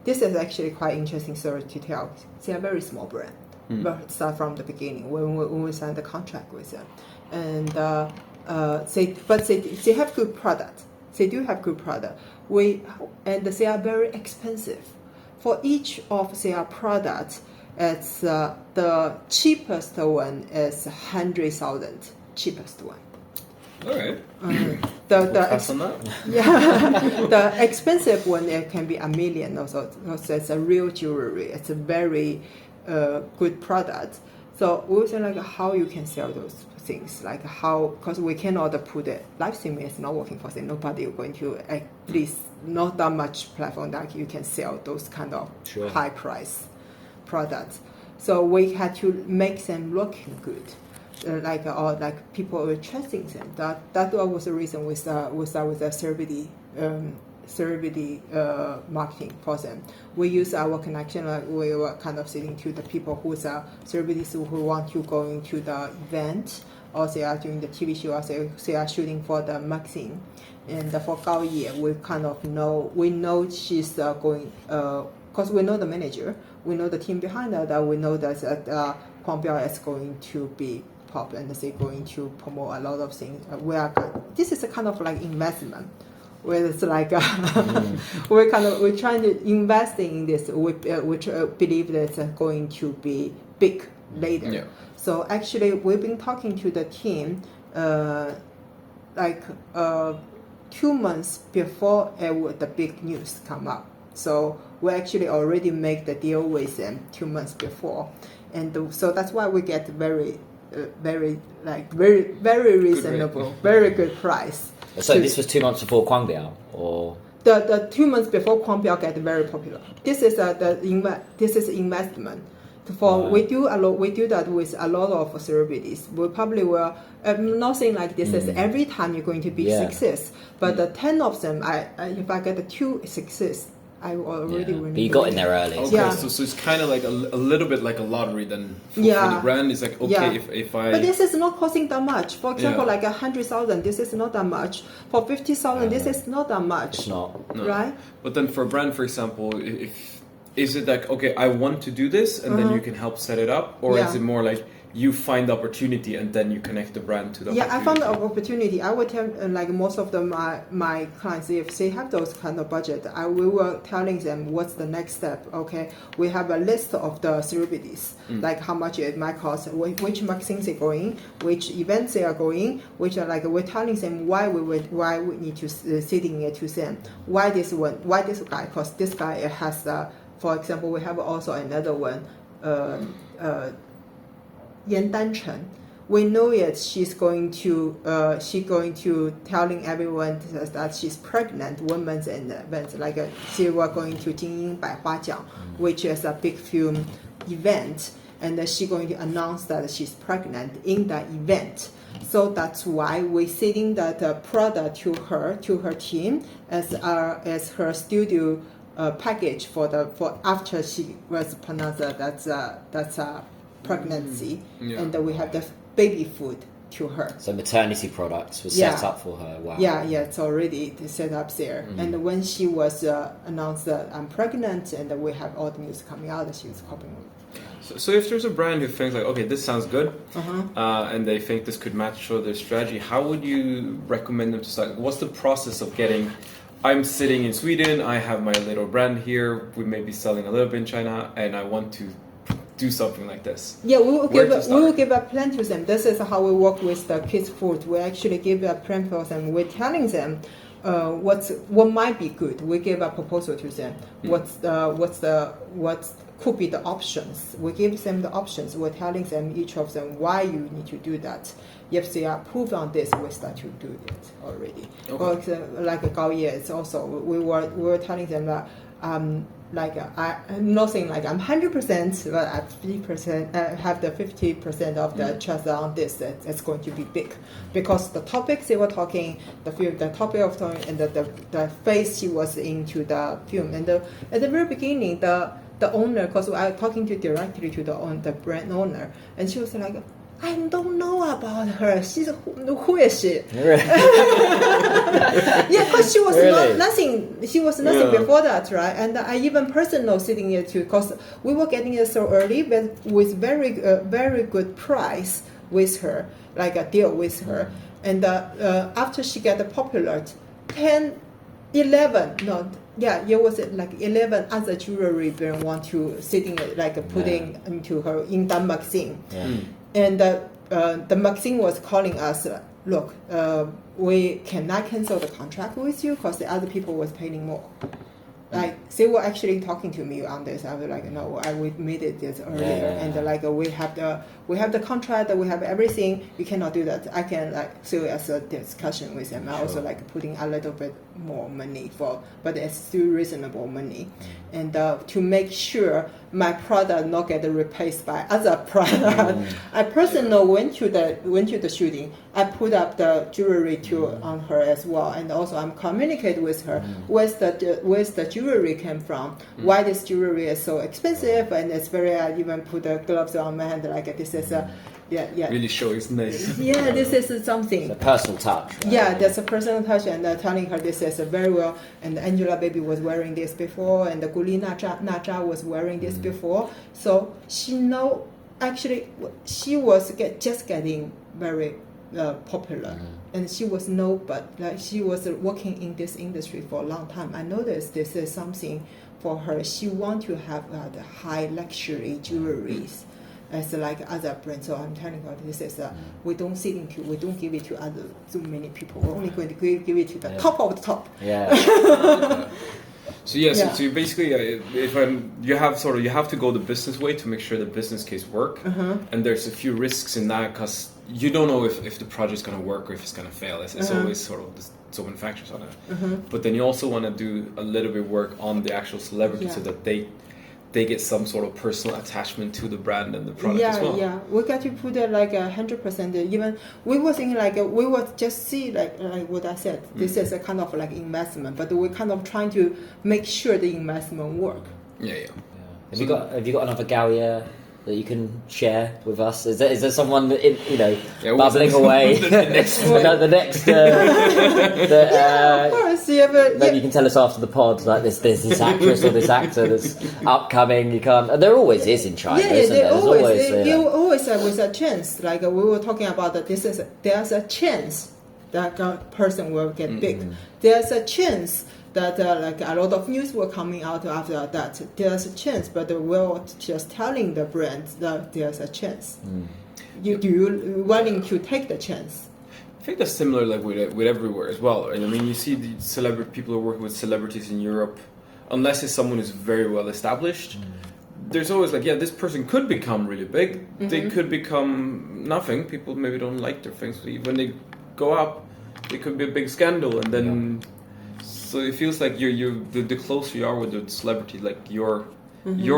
this is actually quite interesting story to tell. They are a very small brand, but start from the beginning when we signed the contract with them, and they have good product. They do have good product. And they are very expensive. For each of their products, it's the cheapest one is 100,000. Cheapest one. All right. The on that. the expensive one it can be 1 million also. Because it's a real jewelry. It's a very good product. So we was like how you can sell those things, like how, because we cannot put it, live streaming is not working for them. Nobody is going to, at least not that much platform that you can sell those kind of high price products. So we had to make them looking good, like people were trusting them. That was the reason we start with the celebrity marketing for them. We use our connection, like we were kind of sitting to the people who are celebrities who want to go into the event, or they are doing the TV show, or they are shooting for the magazine. And for Gao Ye, we kind of know she's going, because we know the manager, we know the team behind her, that we know that Kuang Biao is going to be pop, and they're going to promote a lot of things. This is a kind of like investment. Where it's like we're trying to invest in this, which believe that it's going to be big later. Yeah. So actually, we've been talking to the team 2 months before the big news come up. So we actually already make the deal with them 2 months before, and so that's why we get very reasonable, very good price. So this was 2 months before Kuang Biao, or the 2 months before Kuang Biao get very popular. This is this is investment. We do that with a lot of celebrities. We probably will not saying like this is every time you're going to be success, but the 10 of them, if I get the 2 success, I already win. But you got in there early. Okay, so it's kind of like a little bit like a lottery then. For the brand, it's like, okay, if I... But this is not costing that much. For example, like 100,000, this is not that much. For 50,000, this is not that much. It's not. No. Right? But then for a brand, for example, is it like, okay, I want to do this, and then you can help set it up? Or is it more like, you find the opportunity and then you connect the brand to the opportunity? I found the opportunity. I would tell like most of my clients, if they have those kind of budget, we were telling them what's the next step. Okay, we have a list of the celebrities, like how much it might cost, which magazines they're going, which events they are going, which are like we're telling them why we need to sitting it to them, why this guy, because this guy has for example, we have also another one, Yan Danchen. We know it. She's going to telling everyone that she's pregnant 1 month in advance. Like she was going to 精英百花奖, which is a big film event, and she's going to announce that she's pregnant in that event. So that's why we're sending that product to her team as her studio package for after she was pronounced that's a pregnancy, and we have the baby food to her. So maternity products was set up for her. Wow. Yeah, it's already set up there. And when she was announced that I'm pregnant, and we have all the news coming out that she was copying. So if there's a brand who thinks like, okay, this sounds good, and they think this could match their strategy, how would you recommend them to start? What's the process of getting? I'm sitting in Sweden. I have my little brand here. We may be selling a little bit in China, and I want to do something like this. Yeah, we will give a plan to them. This is how we work with the kids' food. We actually give a plan for them. We're telling them what might be good. We give a proposal to them. What could be the options. We give them the options. We're telling them, each of them, why you need to do that. If they are approved on this, we start to do it already. Okay. Like Gaoye, it's also we were telling them that I'm not saying like I'm 100%, but at 50%, have the 50% of the trust on this. It's going to be big, because the topics they were talking, the topic of talking, and the phase she was into the film, and at the very beginning, the owner, because I was talking directly to the brand owner, and she was like, I don't know about her. Who is she? Really? Yeah, because she was really? nothing. She was nothing before that, right? And I even personally sitting here too, because we were getting it so early, but with very good price with her, like a deal with her. And after she got popular, 10, 11, no. Yeah, it was like 11 other jewelry brand want to sitting like putting into her in that magazine. And the magazine was calling us, look, we cannot cancel the contract with you because the other people was paying more. Like they were actually talking to me on this. I was like, no, we made it this earlier, and we have the contract, we have everything. You cannot do that. I can as a discussion with them. I also putting a little bit more money but it's still reasonable money, and to make sure my product not get replaced by other product. I personally went to the shooting. I put up the jewelry on her as well, and also I'm communicate with her where's the jewelry came from, why this jewelry is so expensive, and it's very. I even put the gloves on my hand like this is a. Yeah. Really show it's nice. Yeah, this is something. It's a personal touch. Right? Yeah, that's a personal touch, and telling her this is very well. And Angela Baby was wearing this before, and the Guli Naja was wearing this before. So she know actually she was just getting very popular, and she was she was working in this industry for a long time. I noticed this is something for her. She want to have the high luxury jewelries. As like other brands, so I'm telling her this is we don't give it to other too many people. We're only going to give it to the top of the top. Yeah. So so basically, you have to go the business way to make sure the business case work, and there's a few risks in that because you don't know if the project's going to work or if it's going to fail. It's always sort of so many factors on it. But then you also want to do a little bit of work on the actual celebrity so that they get some sort of personal attachment to the brand and the product as well. Yeah, we got to put it 100%. Even we were thinking we would just see like what I said. This is a kind of investment, but we're kind of trying to make sure the investment work. Yeah. Have you got another Gaoye that you can share with us? Is there someone that bubbling away? the next of course. Maybe you can tell us after the pod, like this actress or this actor that's upcoming. You can't. And there always is in China. Isn't there? You always with a chance. Like we were talking about that. There's a chance that a person will get big. There's a chance that a lot of news were coming out after that. There's a chance, but we're just telling the brand that there's a chance. You willing to take the chance? I think that's similar with everywhere as well. And I mean, you see the people are working with celebrities in Europe unless it's someone who's very well established, there's always like, yeah, this person could become really big. They could become nothing. People maybe don't like their things. When they go up, it could be a big scandal, and then so it feels like the closer you are with the celebrity, like your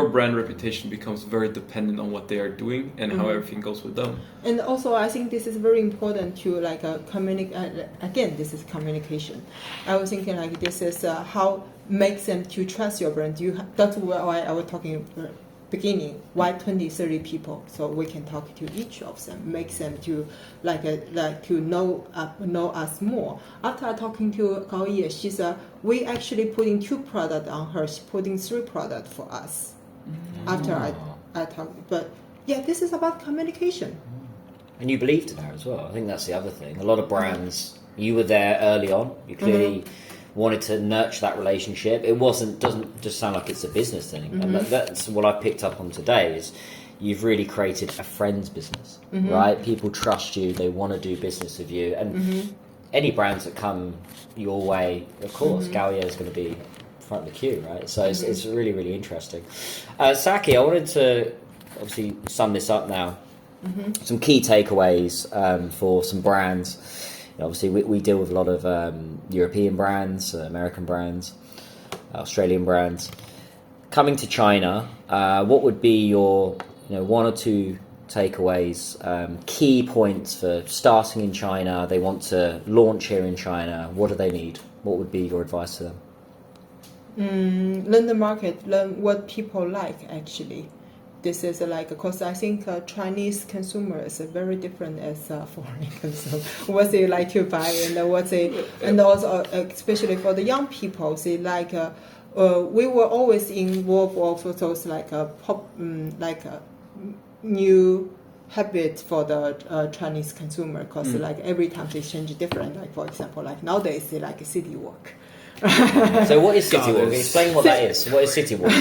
brand reputation becomes very dependent on what they are doing and how everything goes with them. And also, I think this is very important to like communicate. Again, this is communication. I was thinking like this is how makes them to trust your brand. That's why I was talking beginning. Why 20, 30 people? So we can talk to each of them, makes them to like to know us more. After talking to Gao Ye, she's we actually putting 2 products on her. She's putting 3 products for us. After I talked, but yeah, this is about communication. And you believed in her as well. I think that's the other thing. A lot of brands, you were there early on. You clearly wanted to nurture that relationship. It doesn't just sound like it's a business thing. And that's what I picked up on today is you've really created a friends business, right? People trust you. They want to do business with you. And any brands that come your way, of course, Gao Ye is going to be front of the queue, right? So it's really, really interesting. Saki, I wanted to obviously sum this up now. Some key takeaways for some brands. Obviously, we deal with a lot of European brands, American brands, Australian brands. Coming to China, what would be your 1 or 2 takeaways, key points for starting in China? They want to launch here in China. What do they need? What would be your advice to them? Learn the market, learn what people like actually. This is like, because I think Chinese consumers are very different as foreign consumers. What they like to buy and also especially for the young people, they like. We were always involved with those like new habit for the Chinese consumer, because like every time they change different. Like for example, like nowadays they like city walk. So what is city walk? Explain what that is. What is city walk?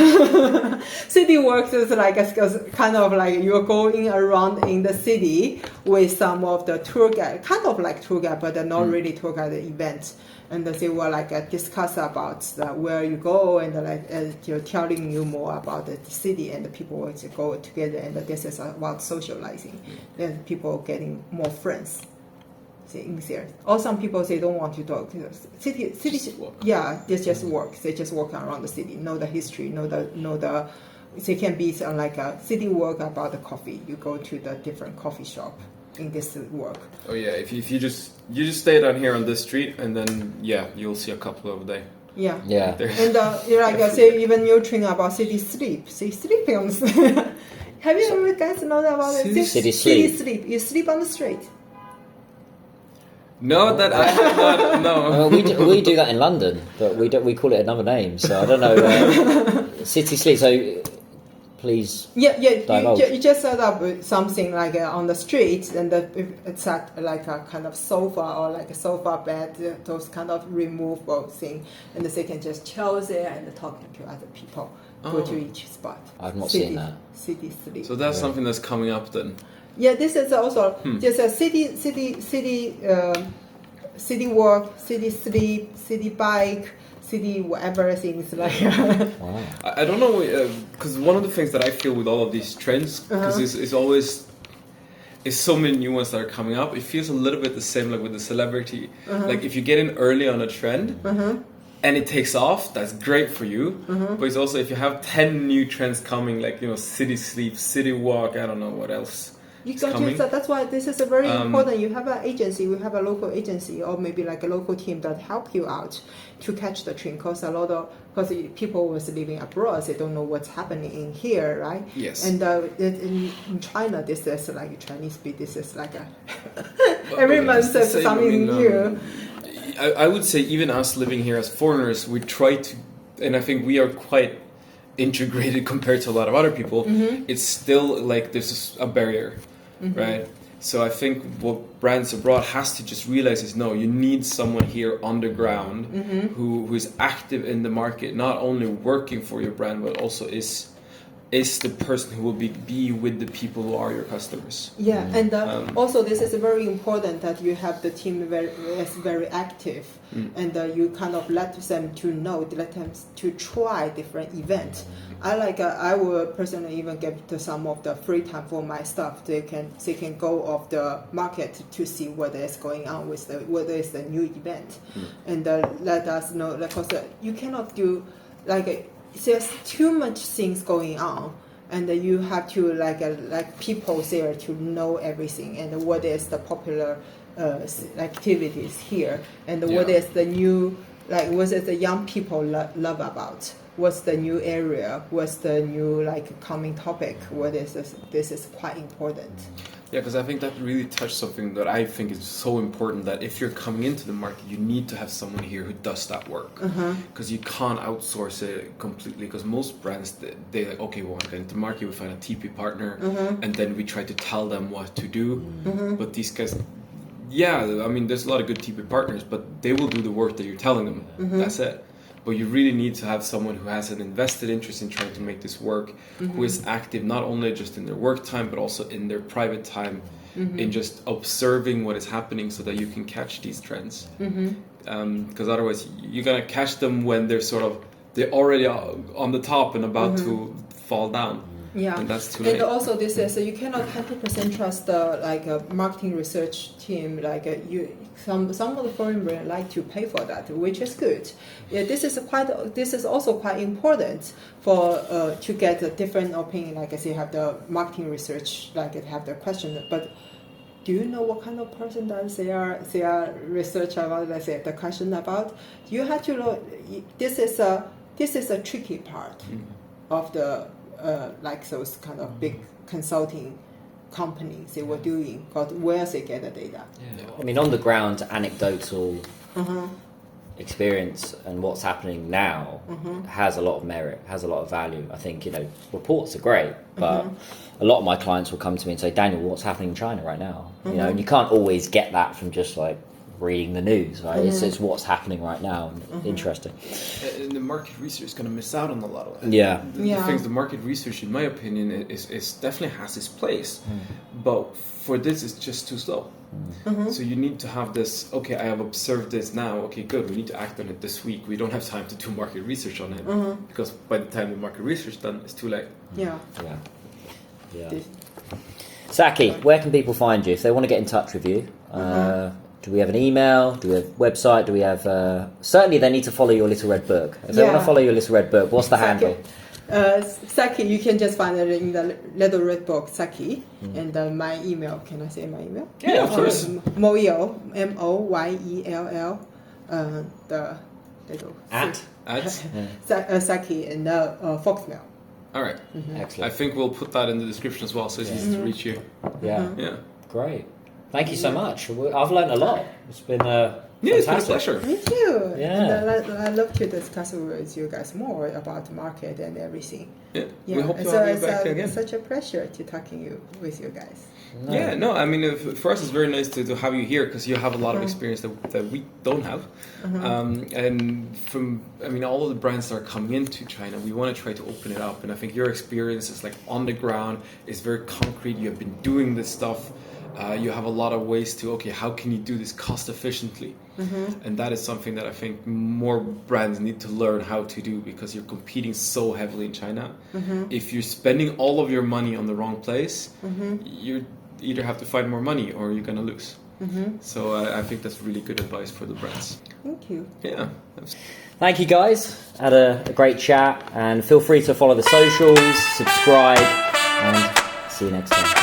City walk is like a kind of like you're going around in the city with some of the tour guide, kind of like tour guide, but not really tour guide events. And they will like discuss about where you go and you're telling you more about the city, and the people will go together, and this is about socializing. Then people getting more friends. In there. Or some people they don't want to talk. City, yeah, they just work. They just walk around the city, know the history, know the. They can be like a city walk about the coffee. You go to the different coffee shop in this work. Oh yeah, if you just stay down here on this street, and then you'll see a couple over there. Yeah. And like say even you train about city sleep. Say sleeping on. Have you ever guys known about city sleep? You sleep on the street. No, that I have not. No, we do that in London, but we call it another name. So I don't know. City sleep. So please. Yeah. You just set up something like on the street, and it's like a kind of sofa or like a sofa bed, those kind of removable thing, and they can just chill there and talking to other people. Go to each spot. I've not seen that. City sleep. So that's something that's coming up then. Yeah, this is also just a city walk, city sleep, city bike, city whatever things like. Wow. I don't know, because one of the things that I feel with all of these trends, because it's always so many new ones that are coming up. It feels a little bit the same like with the celebrity. Like if you get in early on a trend. And it takes off, that's great for you. But it's also if you have 10 new trends coming, like city sleep, city walk, I don't know what else. You got to, so that's why this is a very important. You have an agency, we have a local agency, or maybe like a local team that help you out to catch the trend. Because people was living abroad, they don't know what's happening in here, right? Yes. And in China, this is like Chinese beat. This is like every month there's something new. I would say even us living here as foreigners, we try to, and I think we are quite integrated compared to a lot of other people. It's still like there's a barrier. Right? So I think what brands abroad has to just realize is no, you need someone here on the ground who is active in the market, not only working for your brand, but also is is the person who will be with the people who are your customers. Yeah, and also this is very important that you have the team very active, and you kind of let them to know, let them to try different events. I will personally even give to some of the free time for my staff. They can go off the market to see what is going on with what is the new event, and let us know, because you cannot do there's too much things going on, and you have to like people there to know everything and what is the popular activities here, and what is the new, what is the young people love about, what's the new area, what's the new coming topic, what is this is quite important. Yeah, because I think that really touched something that I think is so important, that if you're coming into the market, you need to have someone here who does that work. Because you can't outsource it completely, because most brands, they like, okay, we want to get into the market, we find a TP partner, and then we try to tell them what to do. But these guys, I mean, there's a lot of good TP partners, but they will do the work that you're telling them. That's it. But you really need to have someone who has an invested interest in trying to make this work, who is active not only just in their work time, but also in their private time, in just observing what is happening so that you can catch these trends. Because otherwise, you're going to catch them when they're already on the top and about to fall down. Yeah, and that's too late. And also this is you cannot 100% trust the marketing research team. Some of the foreign brands like to pay for that, which is good. Yeah, this is also quite important for to get a different opinion. Like I say, have the marketing research, have the question, but do you know what kind of person does they are research about? Let's say the question about. You have to know. This is a tricky part of the. Those kind of big consulting companies they were doing, but where they get the data. Yeah. I mean, on the ground, anecdotal experience and what's happening now has a lot of merit, has a lot of value. I think, reports are great, but a lot of my clients will come to me and say, Daniel, what's happening in China right now? And you can't always get that from just reading the news, right? It's what's happening right now. Interesting. And the market research is going to miss out on a lot of that. The market research, in my opinion, is definitely has its place, but for this, it's just too slow. So you need to have this. Okay, I have observed this now. Okay, good. We need to act on it this week. We don't have time to do market research on it because by the time the market research is done, it's too late. Yeah. Saki, where can people find you if they want to get in touch with you? Do we have an email? Do we have a website? Do we have... certainly they need to follow your Little Red Book. If they want to follow your Little Red Book, what's the handle? Saki, you can just find it in the Little Red Book, Saki. And my email, can I say my email? Yeah, of course. Moyell, Moyell, the little... Saki and Foxmail. All right. Excellent. I think we'll put that in the description as well, so it's easy to reach you. Yeah. Great. Thank you so much. I've learned a lot. It's been fantastic. It's been a pleasure. Me too. Yeah. And I love to discuss with you guys more about the market and everything. Yeah. We hope to have you back again. It's such a pleasure to talking with you guys. I mean, for us it's very nice to have you here because you have a lot of experience that we don't have. And from, all of the brands that are coming into China, we want to try to open it up. And I think your experience is on the ground, it's very concrete. You have been doing this stuff. You have a lot of ways to, how can you do this cost efficiently? And that is something that I think more brands need to learn how to do because you're competing so heavily in China. If you're spending all of your money on the wrong place, you either have to find more money or you're going to lose. So I think that's really good advice for the brands. Thank you. Yeah. Thank you guys. Had a great chat and feel free to follow the socials, subscribe and see you next time.